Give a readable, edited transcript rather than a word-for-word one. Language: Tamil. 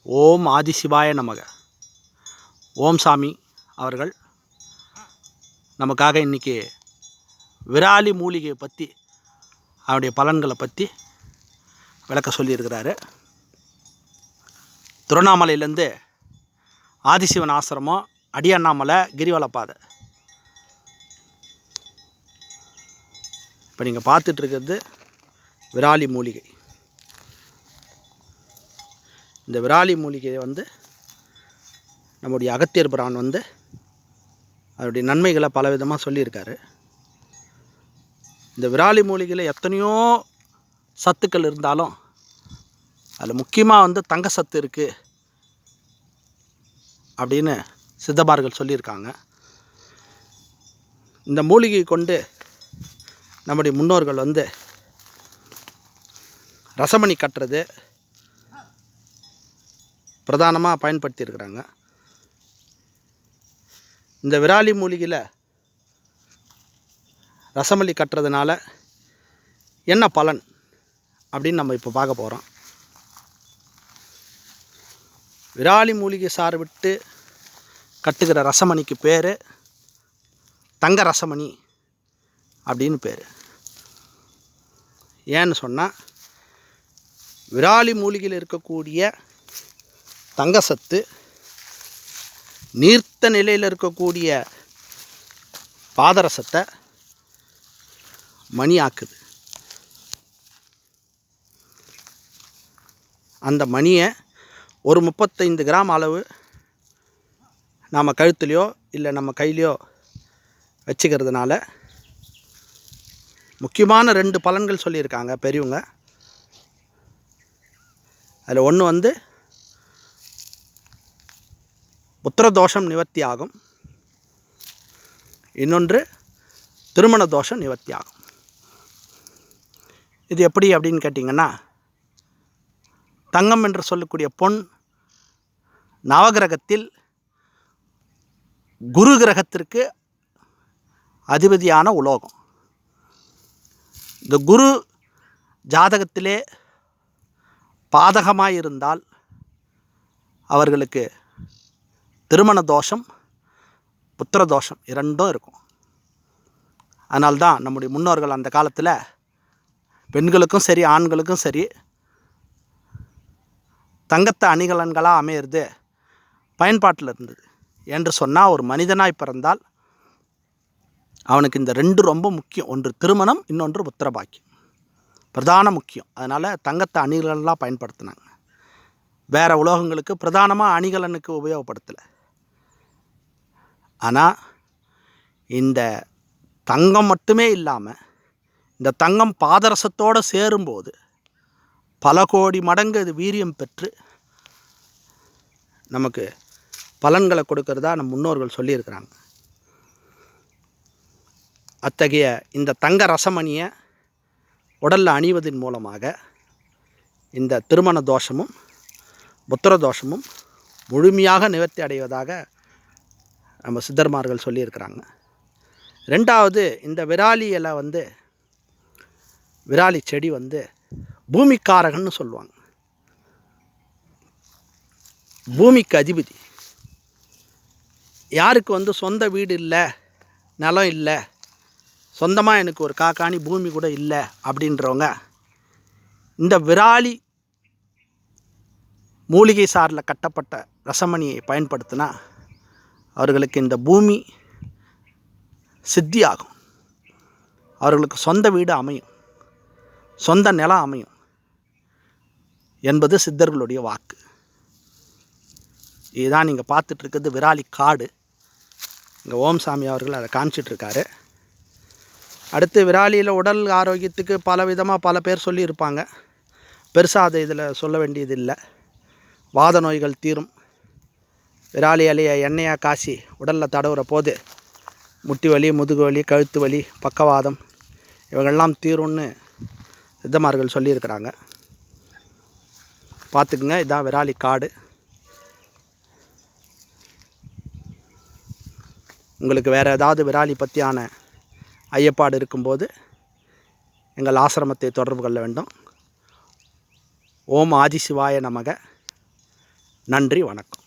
ஓம் ஆதிசிவாய நமக. ஓம் சாமி அவர்கள் நமக்காக இன்றைக்கி விராலி மூலிகையை பற்றி அவருடைய பலன்களை பற்றி விளக்க சொல்லியிருக்கிறாரு. திருவண்ணாமலையிலேருந்து ஆதிசிவன் ஆசிரமம், அடியண்ணாமலை, கிரிவலப்பாதை. இப்போ நீங்கள் பார்த்துட்ருக்கிறது விராலி மூலிகை. இந்த விராலி மூலிகையை நம்முடைய அகத்தியர் பிரான் அதனுடைய நன்மைகளை பல விதமாக சொல்லியிருக்காரு. இந்த விராலி மூலிகையில் எத்தனையோ சத்துக்கள் இருந்தாலும் அதில் முக்கியமாக தங்க சத்து இருக்குது அப்படின்னு சித்தபார்கள் சொல்லியிருக்காங்க. இந்த மூலிகை கொண்டு நம்முடைய முன்னோர்கள் ரசமணி கட்டுறது பிரதானமாக பயன்படுத்தியிருக்கிறாங்க. இந்த விராலி மூலிகையில் ரசமணி கட்டுறதுனால என்ன பலன் அப்படின்னு நம்ம இப்போ பார்க்க போகிறோம். விராலி மூலிகை சாறு விட்டு கட்டுகிற ரசமணிக்கு பேர் தங்க ரசமணி அப்படின்னு பேர். ஏன்னு சொன்னால், விராலி மூலிகையில் இருக்கக்கூடிய தங்க சத்து நீர்த்த நிலையில் இருக்கக்கூடிய பாதரசத்தை மணி ஆக்குது. அந்த மணியை ஒரு 35 கிராம் அளவு நாம் கழுத்துலையோ இல்லை நம்ம கையிலையோ வச்சுக்கிறதுனால முக்கியமான 2 பலன்கள் சொல்லியிருக்காங்க பெரியவங்க. அதில் ஒன்று புத்திர தோஷம் நிவர்த்தி ஆகும், இன்னொன்று திருமண தோஷம் நிவர்த்தி ஆகும். இது எப்படி அப்படின்னு கேட்டிங்கன்னா, தங்கம் என்று சொல்லக்கூடிய பொன் நவகிரகத்தில் குரு கிரகத்திற்கு அதிபதியான உலோகம். இந்த குரு ஜாதகத்திலே பாதகமாக இருந்தால் அவர்களுக்கு திருமண தோஷம், புத்திர தோஷம் இரண்டும் இருக்கும். அதனால்தான் நம்முடைய முன்னோர்கள் அந்த காலத்தில் பெண்களுக்கும் சரி ஆண்களுக்கும் சரி தங்கத்தை அணிகலன்களாக அமையிறது பயன்பாட்டில் இருந்தது. என்று சொன்னால், ஒரு மனிதனாய் பிறந்தால் அவனுக்கு இந்த 2 ரொம்ப முக்கியம். ஒன்று திருமணம், இன்னொன்று புத்திர பாக்கியம், பிரதான முக்கியம். அதனால் தங்கத்தை அணிகலன்களாக பயன்படுத்தினாங்க. வேறு உலோகங்களுக்கு பிரதானமாக அணிகலனுக்கு உபயோகப்படுத்தலை. ஆனால் இந்த தங்கம் மட்டுமே இல்லாமல், இந்த தங்கம் பாதரசத்தோடு சேரும்போது பல கோடி மடங்கு இது வீரியம் பெற்று நமக்கு பலன்களை கொடுக்கறதா நம் முன்னோர்கள் சொல்லியிருக்கிறாங்க. அத்தகைய இந்த தங்க ரசமணியை உடலில் அணிவதன் மூலமாக இந்த திருமண தோஷமும் புத்திர தோஷமும் முழுமையாக நிவர்த்தி அடைவதாக நம்ம சித்தர்மார்கள் சொல்லியிருக்கிறாங்க. 2வது, இந்த விராலி இலை விராலி செடி பூமிக்காரகன்னு சொல்லுவாங்க. பூமிக்கு அதிபதி. யாருக்கு சொந்த வீடு இல்லை, நிலம் இல்லை, சொந்தமாக எனக்கு ஒரு காக்காணி பூமி கூட இல்லை அப்படின்றவங்க இந்த விராலி மூலிகை சாரில் கட்டப்பட்ட ரசமணியை பயன்படுத்தினா அவர்களுக்கு இந்த பூமி சித்தி ஆகும். அவர்களுக்கு சொந்த வீடு அமையும், சொந்த நிலம் அமையும் என்பது சித்தர்களுடைய வாக்கு. இதுதான் நீங்கள் பார்த்துட்ருக்கிறது விராலி காடு. இங்கே ஓம் சாமி அவர்கள் அதை காமிச்சிட்ருக்காரு. அடுத்து, விராலியில் உடல் ஆரோக்கியத்துக்கு பல விதமாக பல பேர் சொல்லியிருப்பாங்க. பெருசாக அதை இதில் சொல்ல வேண்டியதில்லை. வாத நோய்கள் தீரும். விராலி இலையை எண்ணெயாக காசி உடலில் தடவுற போது முட்டி வலி, முதுகு வலி, கழுத்து வலி, பக்கவாதம் இவங்கெல்லாம் தீரும்னு சித்தமார்கள் சொல்லியிருக்கிறாங்க. பார்த்துக்குங்க, இதுதான் விராலி காடு. உங்களுக்கு வேறு ஏதாவது விராலி பற்றியான ஐயப்பாடு இருக்கும்போது எங்கள் ஆசிரமத்தை தொடர்பு கொள்ள வேண்டும். ஓம் ஆதிசிவாய நமக. நன்றி, வணக்கம்.